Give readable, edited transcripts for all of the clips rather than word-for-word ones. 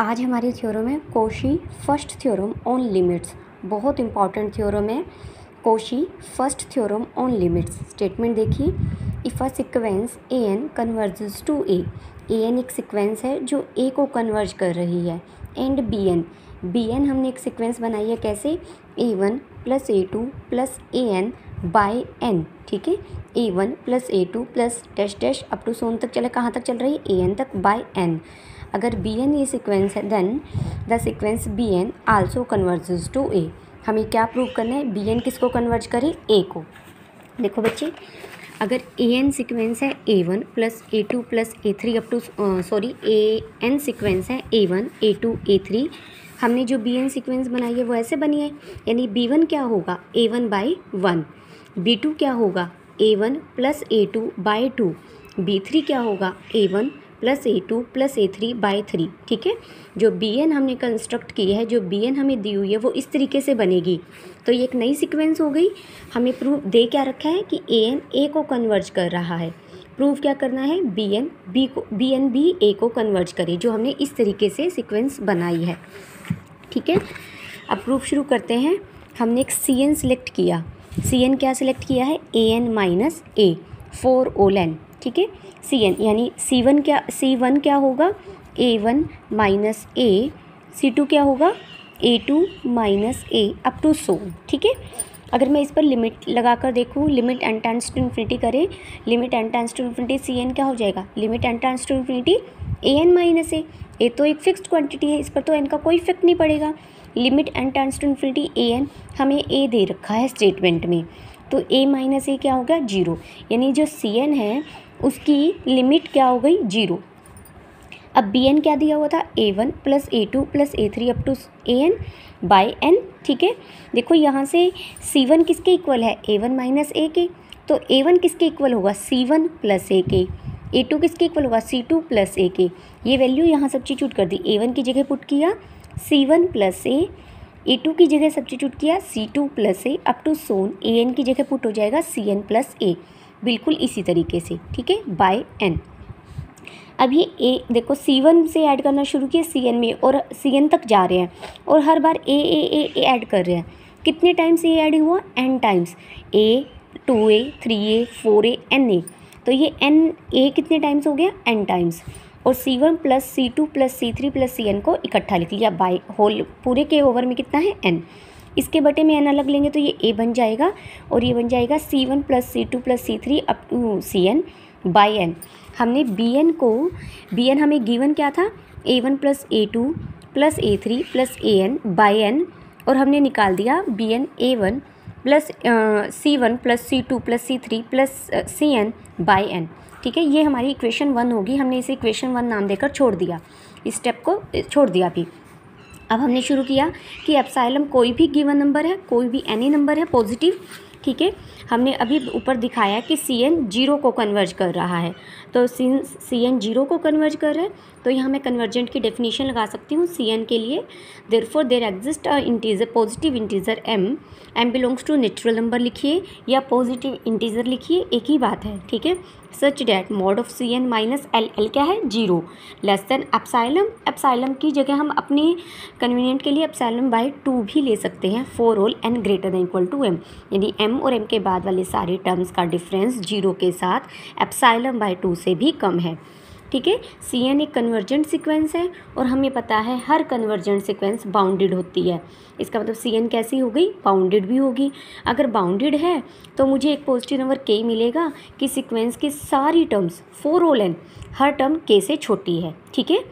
आज हमारी थ्योरम है Cauchy first theorem on limits. बहुत इंपॉर्टेंट थ्योरम है Cauchy first theorem on limits. Statement देखिए, if a sequence a n converges to a n एक sequence है जो ए को कन्वर्ज कर रही है, एंड बी एन हमने एक सीक्वेंस बनाई है कैसे, a one plus a two plus a n by n. ठीक है, a one plus a two plus dash dash up to so on तक चले, कहाँ तक चल रही है, ए एन तक बाय एन। अगर बी एन ये सीक्वेंस है then the sequence b n also converges to a. हमें क्या प्रूव करना है, बी एन किसको कन्वर्ज करे, ए को। देखो बच्चे, अगर ए एन सीक्वेंस है a one plus a two plus a three up to a n sequence है a one a two a three, हमने जो बी एन सीक्वेंस बनाई है वो ऐसे बनी है, यानी बी वन क्या होगा, a one by one, b two क्या होगा, a one plus a two by two, b three क्या होगा, a one plus a two plus a three by three. ठीक है, जो बी एन हमने कंस्ट्रक्ट की है, जो बी एन हमें दी हुई है वो इस तरीके से बनेगी। तो ये एक नई सीक्वेंस हो गई। हमें प्रूफ दे क्या रखा है कि ए एन ए को कन्वर्ज कर रहा है। प्रूफ क्या करना है, बी एन भी ए को कन्वर्ज करे, जो हमने इस तरीके से सीक्वेंस बनाई है। ठीक है, अब प्रूफ शुरू करते हैं। हमने एक सी एन सिलेक्ट किया, सी एन क्या सिलेक्ट किया है, a n minus a for all n. ठीक है, सी एन यानी सी वन क्या होगा, a one minus a, c two क्या होगा, a two minus a up to so. ठीक है, अगर मैं इस पर लिमिट लगा कर देखूँ, limit n tends to infinity करें, limit n tends to infinity c n क्या हो जाएगा, limit n tends to infinity a n minus a तो एक फिक्स्ड क्वांटिटी है, इस पर तो एन का कोई इफेक्ट नहीं पड़ेगा। Limit n tends to infinity a n, हमें ए दे रखा है स्टेटमेंट में, तो ए माइनस ए क्या हो गया, जीरो, यानी जो सी एन है उसकी लिमिट क्या हो गई, जीरो। अब बी एन क्या दिया हुआ था, a one plus a two plus a three up to a n by n. ठीक है, देखो यहाँ से सी वन किसके इक्वल है, ए वन माइनस ए के, तो ए वन किसके इक्वल होगा, सी वन प्लस ए के, ए टू किसके इक्वल होगा, सी टू प्लस ए के। ये वैल्यू यहाँ सब्स्टिट्यूट कर दी, ए वन की जगह पुट किया c one plus a two की जगह सब्स्टिट्यूट किया c two plus a up to सोन ए एन की जगह पुट हो जाएगा सी एन प्लस ए, बिल्कुल इसी तरीके से। ठीक है, बाय एन। अब ये ए देखो सी वन से ऐड करना शुरू किया सी एन में, और सी एन तक जा रहे हैं और हर बार ए ऐड कर रहे हैं। कितने टाइम्स ए ऐड हुआ, n times, a two a three a four a n a, तो ये एन ए कितने टाइम्स हो गया, एन टाइम्स। और सी वन प्लस सी two plus c three plus c n को इकट्ठा लिख लिया, बाय होल पूरे के ओवर में कितना है, एन। इसके बटे में एन अलग लेंगे तो ये ए बन जाएगा, और ये बन जाएगा c one plus C two plus c three up to c n by n. हमने बी एन हमें गिवन क्या था, a one plus a two plus a three plus a n by n, और हमने निकाल दिया b n a one plus c one plus C two plus c three plus c n by n. ठीक है, ये हमारी equation one होगी। हमने इसे इक्वेशन वन नाम देकर छोड़ दिया, इस स्टेप को छोड़ दिया अभी। अब हमने शुरू किया कि एप्सिलॉन कोई भी गिवन नंबर है, कोई भी एनी नंबर है पॉजिटिव। ठीक है, हमने अभी ऊपर दिखाया कि सी एन जीरो को कन्वर्ज कर रहा है, तो सिंस सी एन जीरो को कन्वर्ज कर रहा है तो यहाँ मैं कन्वर्जेंट की डेफिनेशन लगा सकती हूँ सी एन के लिए। Therefore there exist a integer, positive integer m belongs to natural number लिखिए या पॉजिटिव इंटीजर लिखिए, एक ही बात है। ठीक है, such that mod of C n minus l, l क्या है, जीरो, लेस देन एप्सिलॉन की जगह हम अपने कन्वीनियंट के लिए एप्सिलॉन बाई टू भी ले सकते हैं for all n greater than equal to m, यानी एम और एम के बाद वाले सारे टर्म्स का डिफरेंस जीरो के साथ एप्सिलॉन बाई टू से भी कम है। ठीक है, सी एन एक कन्वर्जेंट सीक्वेंस है और हमें पता है हर कन्वर्जेंट सीक्वेंस बाउंडेड होती है। इसका मतलब सी एन कैसी हो गई, बाउंडेड भी होगी। अगर बाउंडेड है तो मुझे एक पॉजिटिव नंबर के मिलेगा कि सीक्वेंस की सारी टर्म्स फॉर ऑल एन, हर टर्म के से छोटी है। ठीक है,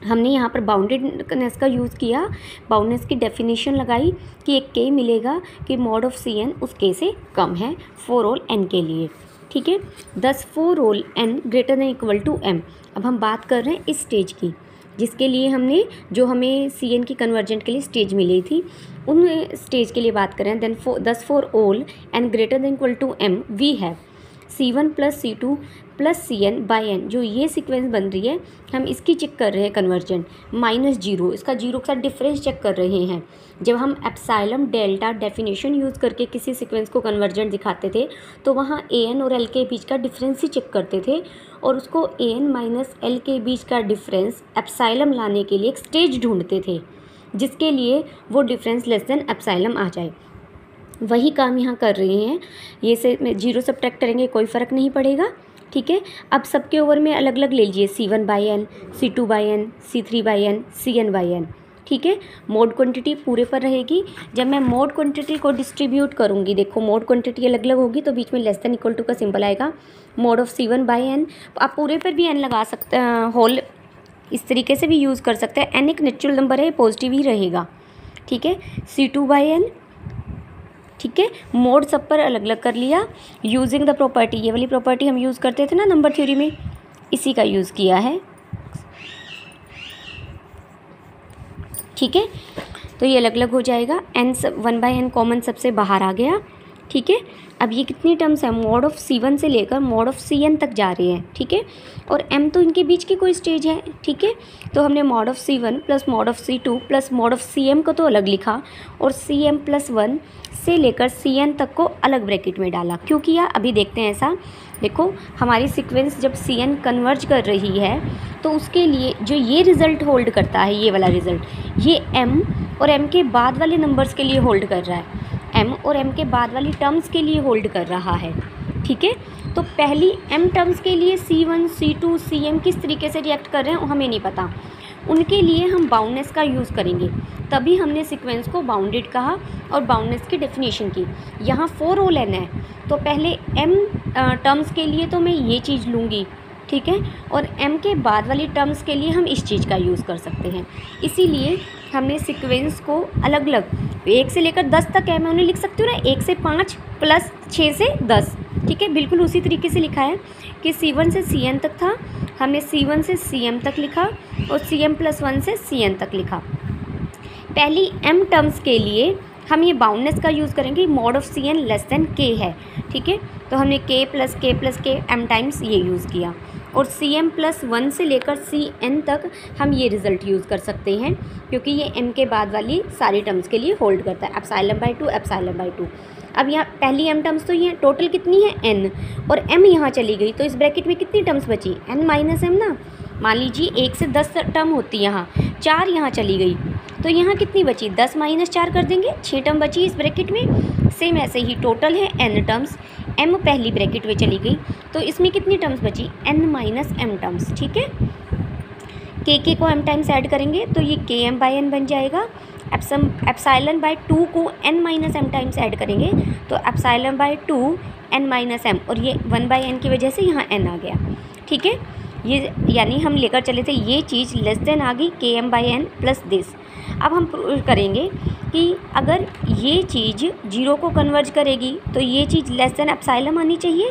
हमने यहाँ पर बाउंडेडनेस का यूज़ किया, बाउंडनेस की डेफिनेशन लगाई कि एक के मिलेगा कि मॉड ऑफ सी एन उस के से कम है फॉर ऑल एन के लिए। ठीक है, thus for all n greater than equal to m. अब हम बात कर रहे हैं इस स्टेज की, जिसके लिए हमने जो हमें सी एन की कन्वर्जेंट के लिए स्टेज मिली थी, उन स्टेज के लिए बात कर रहे हैं। Then thus for all n greater than equal to m we have C one plus C two plus Cn/n, जो ये सीक्वेंस बन रही है हम इसकी चेक कर रहे हैं कन्वर्जन, -0 इसका 0 के साथ डिफरेंस चेक कर रहे हैं। जब हम एप्सिलॉन डेल्टा डेफिनेशन यूज़ करके किसी सीक्वेंस को कन्वर्जन दिखाते थे तो वहाँ An और L के बीच का डिफरेंस ही चेक करते थे और उसको An माइनस L के बीच का डिफरेंस एप्सिलॉन लाने के लिए एक स्टेज ढूंढते थे जिसके लिए वो डिफरेंस लेस देन एप्सिलॉन आ जाए। वही काम यहाँ कर रहे हैं। ये से 0 सब्ट्रैक्ट करेंगे कोई फ़र्क नहीं पड़ेगा, ठीक है। अब सबके ओवर में अलग अलग ले लीजिए, C1/n, C2/n, C3/n, Cn/n, ठीक है। मोड क्वांटिटी पूरे पर रहेगी। जब मैं मोड क्वांटिटी को डिस्ट्रीब्यूट करूँगी, देखो मोड क्वांटिटी अलग अलग होगी तो बीच में लेस देन इक्वल टू का सिंबल आएगा। मोड ऑफ C1/n, आप पूरे पर भी n लगा सकते हैं, होल इस तरीके से भी यूज़ कर सकते हैं। n एक नेचुरल नंबर है, पॉजिटिव ही रहेगा, ठीक है। C2/n, ठीक है। मोड सब पर अलग अलग कर लिया यूजिंग द प्रॉपर्टी, ये वाली प्रॉपर्टी हम यूज़ करते थे ना नंबर थ्योरी में, इसी का यूज़ किया है, ठीक है। तो ये अलग अलग हो जाएगा। n 1/n कॉमन सबसे बाहर आ गया, ठीक है। अब ये कितनी टर्म्स है, मोड ऑफ C1 से लेकर मोड ऑफ Cn तक जा रहे हैं, ठीक है। और m तो इनके बीच की कोई स्टेज है, ठीक है। तो हमने mode of C1 plus mode of C2 plus mode of Cm को तो अलग लिखा और Cm+1 से लेकर Cn तक को अलग ब्रैकेट में डाला। क्यों किया अभी देखते हैं। ऐसा देखो, हमारी सीक्वेंस जब Cn कन्वर्ज कर रही है तो उसके लिए जो ये रिज़ल्ट होल्ड करता है, ये वाला रिज़ल्ट, ये m और m के बाद वाले नंबर्स के लिए होल्ड कर रहा है, m और m के बाद वाली टर्म्स के लिए होल्ड कर रहा है, ठीक है। तो पहली m टर्म्स के लिए C1, C2, Cm किस तरीके से रिएक्ट कर रहे हैं हमें नहीं पता, उनके लिए हम बाउंडनेस का यूज़ करेंगे। तभी हमने सीक्वेंस को बाउंडेड कहा और बाउंडनेस की डेफिनेशन की। यहाँ 4 रोल n है तो पहले m टर्म्स के लिए तो मैं ये चीज़ लूँगी, ठीक है, और m के बाद वाली टर्म्स के लिए हम इस चीज़ का यूज़ कर सकते हैं। इसीलिए हमने सीक्वेंस को अलग अलग 1 से लेकर 10 तक है, मैं उन्हें लिख सकती हूँ ना, 1 से 5 प्लस 6 से 10, ठीक है। बिल्कुल उसी तरीके से लिखा है कि C1 से Cn तक था, हमने C1 से Cm तक लिखा और Cm+1 से Cn तक लिखा। पहली m टर्म्स के लिए हम ये बाउंडनेस का यूज़ करेंगे, mode of Cn less than k है, ठीक है। तो हमने k plus k m times ये यूज़ किया और Cm+1 से लेकर Cn तक हम ये रिज़ल्ट यूज़ कर सकते हैं क्योंकि ये m के बाद वाली सारी टर्म्स के लिए होल्ड करता है, एप्सिलॉन/2 एप्सिलॉन/2। अब यहाँ पहली m टर्म्स तो ये टोटल कितनी है n, और m यहाँ चली गई तो इस ब्रैकेट में कितनी टर्म्स बची, n माइनस m ना। मान लीजिए 1 से 10 टर्म होती है, यहाँ 4 यहाँ चली गई तो यहाँ कितनी बची, 10 माइनस 4 कर देंगे, 6 टर्म बची इस ब्रैकेट में। सेम ऐसे ही टोटल है n टर्म्स, m पहली ब्रैकेट में चली गई तो इसमें कितनी टर्म्स बची, n माइनस m टर्म्स, ठीक है। k को m टाइम्स ऐड करेंगे तो ये Km/n बन जाएगा। एप्सिलॉन/2 को n minus m times add करेंगे तो एप्सिलॉन/2 n माइनस m, और ये 1/n की वजह से यहाँ n आ गया, ठीक है। ये यानी हम लेकर चले थे ये चीज़ लेस देन आ गई Km/n प्लस दिस। अब हम प्रूव करेंगे कि अगर ये चीज़ 0 को कन्वर्ज करेगी तो ये चीज़ लेस देन एप्सिलॉन आनी चाहिए।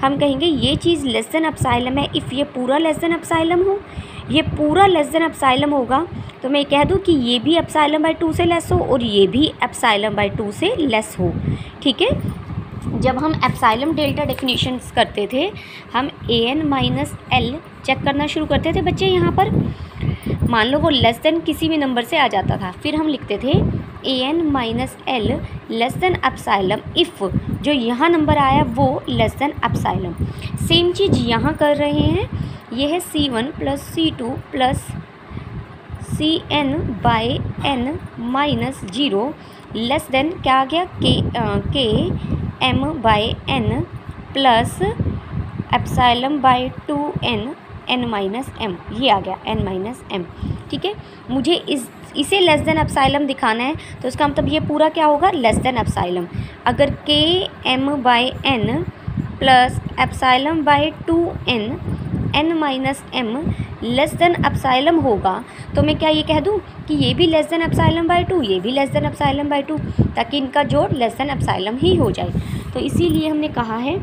हम कहेंगे ये चीज़ लेस देन एप्सिलॉन है इफ़ ये पूरा लेस देन एप्सिलॉन हो, ये पूरा लेस देन एप्सिलॉन होगा तो मैं कह दूँ कि ये भी एप्सिलॉन/2 से लेस हो और ये भी एप्सिलॉन/2 से लेस हो, ठीक है। जब हम एप्सिलॉन डेल्टा डेफिनेशंस करते थे हम An माइनस L चेक करना शुरू करते थे बच्चे। यहाँ पर मान लो वो लेस देन किसी भी नंबर से आ जाता था, फिर हम लिखते थे An minus L less than epsilon if जो यहाँ नंबर आया वो लेस देन एप्सिलॉन। सेम चीज़ यहाँ कर रहे हैं, ये है C1 plus C2 plus Cn/n minus 0 less than क्या आ गया Km/n प्लस एप्सिलॉन/2n n माइनस m, ये आ गया n माइनस m, ठीक है। मुझे इसे लेस देन एप्सिलॉन दिखाना है तो इसका मतलब ये पूरा क्या होगा, लेस देन एप्सिलॉन। अगर Km/n प्लस एप्सिलॉन/2n n minus m less than epsilon होगा तो मैं क्या ये कह दूँ कि ये भी लेस देन एप्सिलॉन/2, ये भी लेस देन एप्सिलॉन/2, ताकि इनका जोड़ लेस देन एप्सिलॉन ही हो जाए। तो इसीलिए हमने कहा है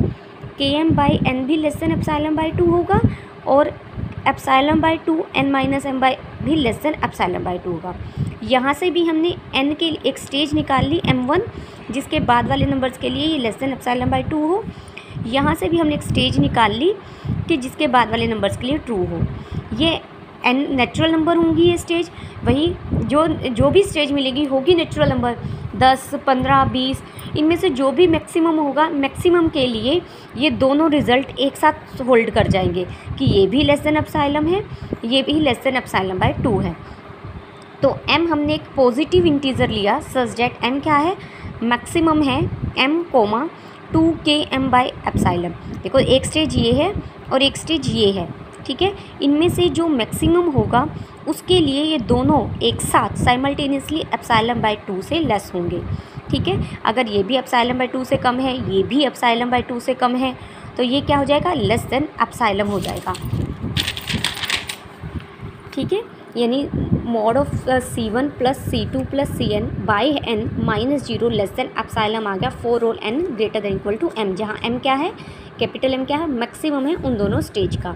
Km/n भी लेस देन एप्सिलॉन/2 होगा और एप्सिलॉन/2 n माइनस m भी लेस देन एप्सिलॉन/2 होगा। यहाँ से भी हमने n के एक स्टेज निकाल ली m1 जिसके बाद वाले नंबर्स के लिए ये लेस देन एप्सिलॉन/2 हो। यहाँ से भी हमने एक स्टेज निकाल ली कि जिसके बाद वाले नंबर्स के लिए ट्रू हो। ये एन नेचुरल नंबर होंगी ये स्टेज, वही जो भी स्टेज मिलेगी होगी नेचुरल नंबर 10, 15, 20, इनमें से जो भी मैक्सिमम होगा, मैक्सिमम के लिए ये दोनों रिजल्ट एक साथ होल्ड कर जाएंगे कि ये भी लेस देन एप्सिलॉन है, ये भी लेस देन एप्सिलॉन बाय 2 है। तो m हमने एक पॉजिटिव इंटीजर लिया सच दैट m क्या है, मैक्सिमम है m, 2km बाय एप्सिलॉन। देखो एक स्टेज ये है और एक स्टेज ये है, ठीक है। इनमें से जो मैक्सिमम होगा उसके लिए ये दोनों एक साथ साइमल्टेनियसली एप्सिलॉन बाय 2 से लेस होंगे, ठीक है। अगर ये भी एप्सिलॉन बाय 2 से कम है, ये भी एप्सिलॉन बाय 2 से कम है, तो ये क्या हो जाएगा, लेस देन एप्सिलॉन हो जाएगा, ठीक है। यानी mod of C1 plus C2 plus Cn by n minus 0 less than epsilon आ गया for all n greater than equal to m, जहाँ m क्या है, कैपिटल M क्या है, मैक्सिमम है उन दोनों स्टेज का।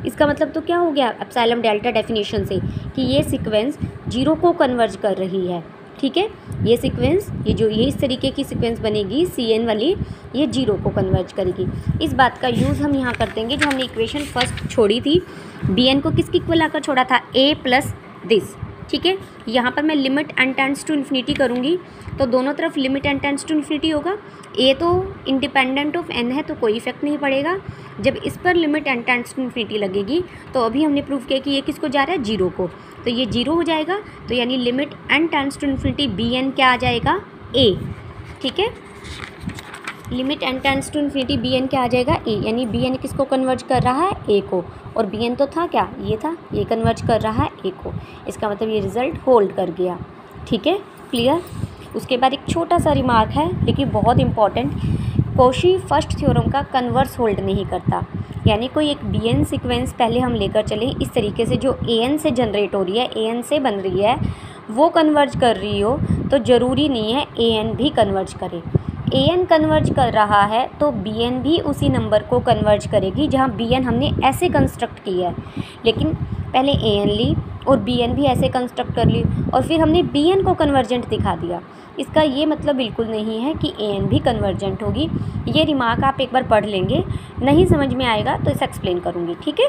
इसका मतलब तो क्या हो गया एप्सिलॉन डेल्टा डेफिनेशन से कि ये सीक्वेंस 0 को कन्वर्ज कर रही है, ठीक है। ये सीक्वेंस, ये इस तरीके की सीक्वेंस बनेगी Cn वाली, ये 0 को कन्वर्ज करेगी। इस बात का यूज़ हम यहाँ कर देंगे जो हमने इक्वेशन फर्स्ट छोड़ी थी, Bn को किसकी इक्वल आकर छोड़ा था, a प्लस दिस, ठीक है। यहाँ पर मैं limit n tends to infinity करूँगी तो दोनों तरफ limit n tends to infinity होगा। a तो इंडिपेंडेंट ऑफ n है तो कोई इफेक्ट नहीं पड़ेगा। जब इस पर limit n tends to infinity लगेगी तो अभी हमने प्रूव किया कि ये किसको जा रहा है, 0 को, तो ये 0 हो जाएगा। तो यानी limit n tends to infinity Bn क्या आ जाएगा, a, ठीक है। Limit n tends to infinity Bn क्या आ जाएगा, a, यानी Bn किसको कन्वर्ज कर रहा है, a को, और Bn तो था क्या, ये था, ये कन्वर्ज कर रहा है a को। इसका मतलब ये रिज़ल्ट होल्ड कर गया, ठीक है, क्लियर। उसके बाद एक छोटा सा रिमार्क है लेकिन बहुत इंपॉर्टेंट, कॉशी फर्स्ट थ्योरम का कन्वर्स होल्ड नहीं करता। यानी कोई एक Bn सीक्वेंस पहले हम लेकर चलें इस तरीके से, जो An से जनरेट हो रही है, An से बन रही है, वो कन्वर्ज कर रही हो तो ज़रूरी नहीं है An भी कन्वर्ज करे। An कन्वर्ज कर रहा है तो Bn भी उसी नंबर को कन्वर्ज करेगी जहाँ Bn हमने ऐसे कंस्ट्रक्ट किया है, लेकिन पहले An ली और Bn भी ऐसे कंस्ट्रक्ट कर ली और फिर हमने Bn को कन्वर्जेंट दिखा दिया। इसका ये मतलब बिल्कुल नहीं है कि An भी कन्वर्जेंट होगी। ये रिमार्क आप एक बार पढ़ लेंगे, नहीं समझ में आएगा तो इसे एक्सप्लेन करूँगी, ठीक है।